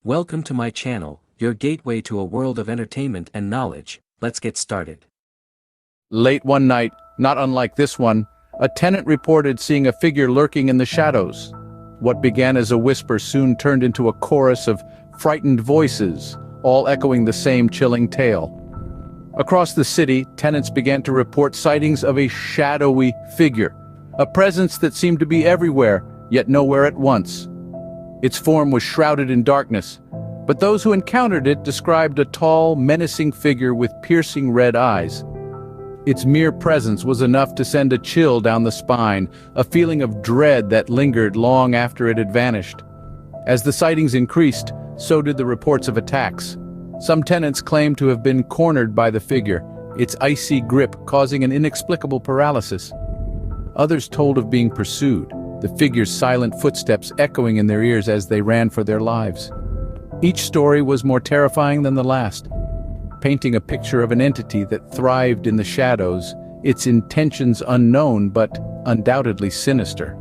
Welcome to my channel, your gateway to a world of entertainment and knowledge. Let's get started. Late one night, not unlike this one, a tenant reported seeing a figure lurking in the shadows. What began as a whisper soon turned into a chorus of frightened voices, all echoing the same chilling tale. Across the city, tenants began to report sightings of a shadowy figure, a presence that seemed to be everywhere, yet nowhere at once. Its form was shrouded in darkness, but those who encountered it described a tall, menacing figure with piercing red eyes. Its mere presence was enough to send a chill down the spine, a feeling of dread that lingered long after it had vanished. As the sightings increased, so did the reports of attacks. Some tenants claimed to have been cornered by the figure, its icy grip causing an inexplicable paralysis. Others told of being pursued, the figure's silent footsteps echoing in their ears as they ran for their lives. Each story was more terrifying than the last, painting a picture of an entity that thrived in the shadows, its intentions unknown but undoubtedly sinister.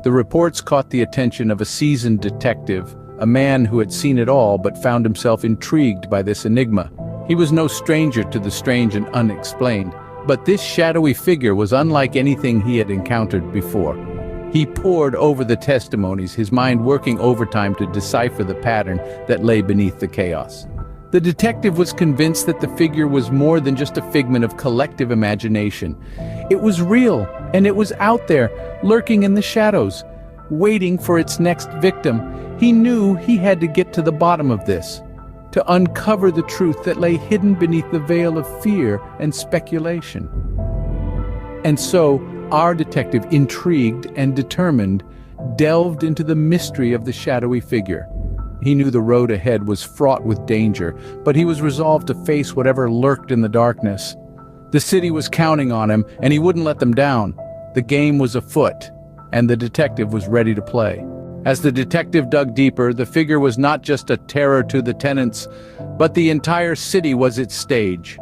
The reports caught the attention of a seasoned detective, a man who had seen it all but found himself intrigued by this enigma. He was no stranger to the strange and unexplained, but this shadowy figure was unlike anything he had encountered before. He pored over the testimonies, his mind working overtime to decipher the pattern that lay beneath the chaos. The detective was convinced that the figure was more than just a figment of collective imagination. It was real, and it was out there, lurking in the shadows, waiting for its next victim. He knew he had to get to the bottom of this, to uncover the truth that lay hidden beneath the veil of fear and speculation. And so, our detective, intrigued and determined, delved into the mystery of the shadowy figure. He knew the road ahead was fraught with danger, but he was resolved to face whatever lurked in the darkness. The city was counting on him, and he wouldn't let them down. The game was afoot, and the detective was ready to play. As the detective dug deeper, the figure was not just a terror to the tenants, but the entire city was its stage.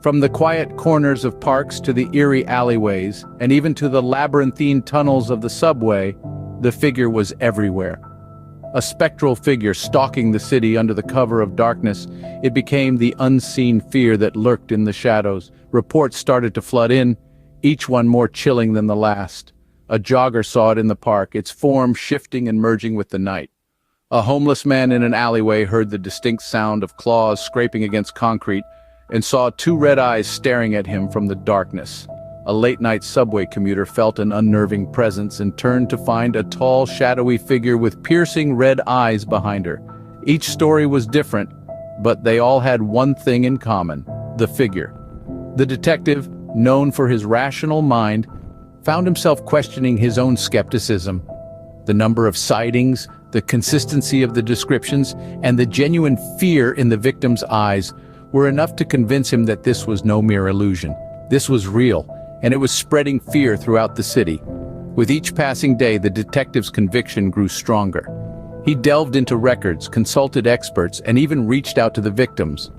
From the quiet corners of parks to the eerie alleyways, and even to the labyrinthine tunnels of the subway, the figure was everywhere. A spectral figure stalking the city under the cover of darkness, it became the unseen fear that lurked in the shadows. Reports started to flood in, each one more chilling than the last. A jogger saw it in the park, its form shifting and merging with the night. A homeless man in an alleyway heard the distinct sound of claws scraping against concrete and saw two red eyes staring at him from the darkness. A late-night subway commuter felt an unnerving presence and turned to find a tall, shadowy figure with piercing red eyes behind her. Each story was different, but they all had one thing in common: the figure. The detective, known for his rational mind, found himself questioning his own skepticism. The number of sightings, the consistency of the descriptions, and the genuine fear in the victim's eyes were enough to convince him that this was no mere illusion. This was real, and it was spreading fear throughout the city. With each passing day, the detective's conviction grew stronger. He delved into records, consulted experts, and even reached out to the victims.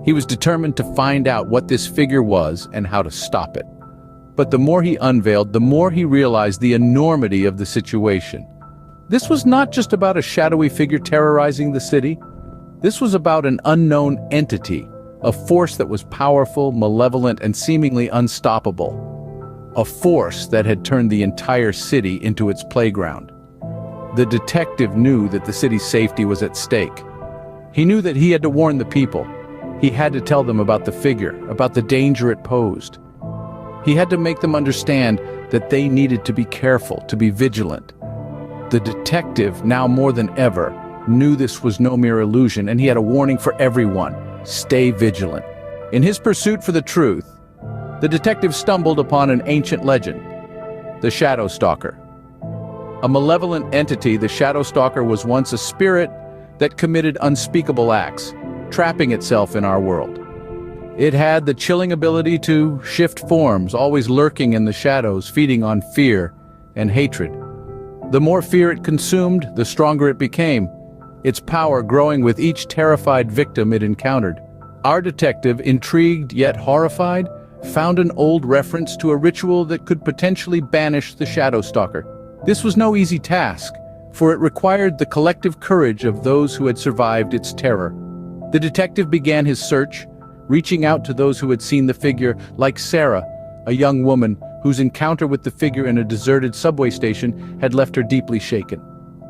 He was determined to find out what this figure was and how to stop it. But the more he unveiled, the more he realized the enormity of the situation. This was not just about a shadowy figure terrorizing the city. This was about an unknown entity, a force that was powerful, malevolent, and seemingly unstoppable. A force that had turned the entire city into its playground. The detective knew that the city's safety was at stake. He knew that he had to warn the people. He had to tell them about the figure, about the danger it posed. He had to make them understand that they needed to be careful, to be vigilant. The detective, now more than ever, knew this was no mere illusion, and he had a warning for everyone: stay vigilant. In his pursuit for the truth, the detective stumbled upon an ancient legend: the Shadow Stalker. A malevolent entity, the Shadow Stalker was once a spirit that committed unspeakable acts, trapping itself in our world. It had the chilling ability to shift forms, always lurking in the shadows, feeding on fear and hatred. The more fear it consumed, the stronger it became, its power growing with each terrified victim it encountered. Our detective, intrigued yet horrified, found an old reference to a ritual that could potentially banish the Shadow Stalker. This was no easy task, for it required the collective courage of those who had survived its terror. The detective began his search, reaching out to those who had seen the figure, like Sarah, a young woman whose encounter with the figure in a deserted subway station had left her deeply shaken.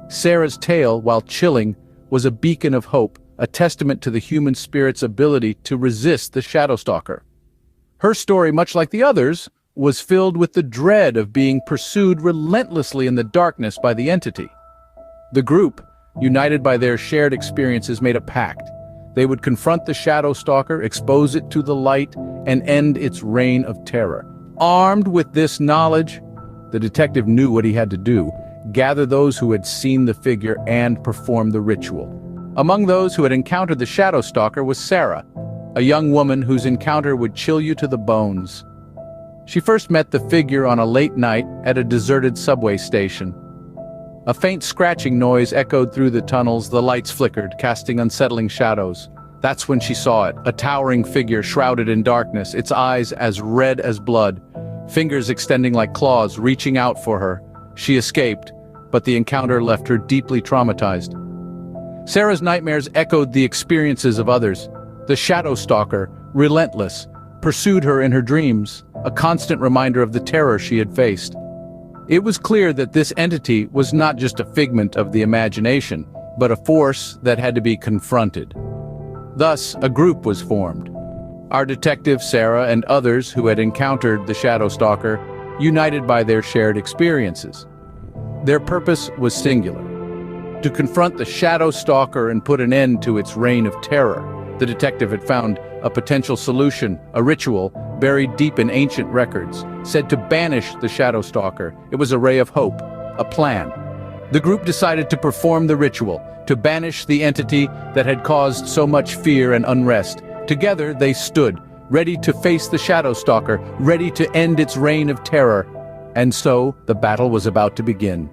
Sarah's tale, while chilling, was a beacon of hope, a testament to the human spirit's ability to resist the shadow stalker. Her story, much like the others, was filled with the dread of being pursued relentlessly in the darkness by the entity. The group, united by their shared experiences, made a pact. They would confront the shadow stalker, expose it to the light, and end its reign of terror. Armed with this knowledge, the detective knew what he had to do: gather those who had seen the figure and perform the ritual. Among those who had encountered the shadow stalker was Sarah, a young woman whose encounter would chill you to the bones. She first met the figure on a late night at a deserted subway station. A faint scratching noise echoed through the tunnels, the lights flickered, casting unsettling shadows. That's when she saw it, a towering figure shrouded in darkness, its eyes as red as blood, fingers extending like claws, reaching out for her. She escaped, but the encounter left her deeply traumatized. Sarah's nightmares echoed the experiences of others. The shadow stalker, relentless, pursued her in her dreams, a constant reminder of the terror she had faced. It was clear that this entity was not just a figment of the imagination, but a force that had to be confronted. Thus, a group was formed. Our detective, Sarah, and others who had encountered the shadow stalker, united by their shared experiences. Their purpose was singular: to confront the shadow stalker and put an end to its reign of terror. The detective had found a potential solution, a ritual buried deep in ancient records, said to banish the shadow stalker. It was a ray of hope, a plan. The group decided to perform the ritual, to banish the entity that had caused so much fear and unrest. Together they stood, ready to face the shadow stalker, ready to end its reign of terror. And so the battle was about to begin.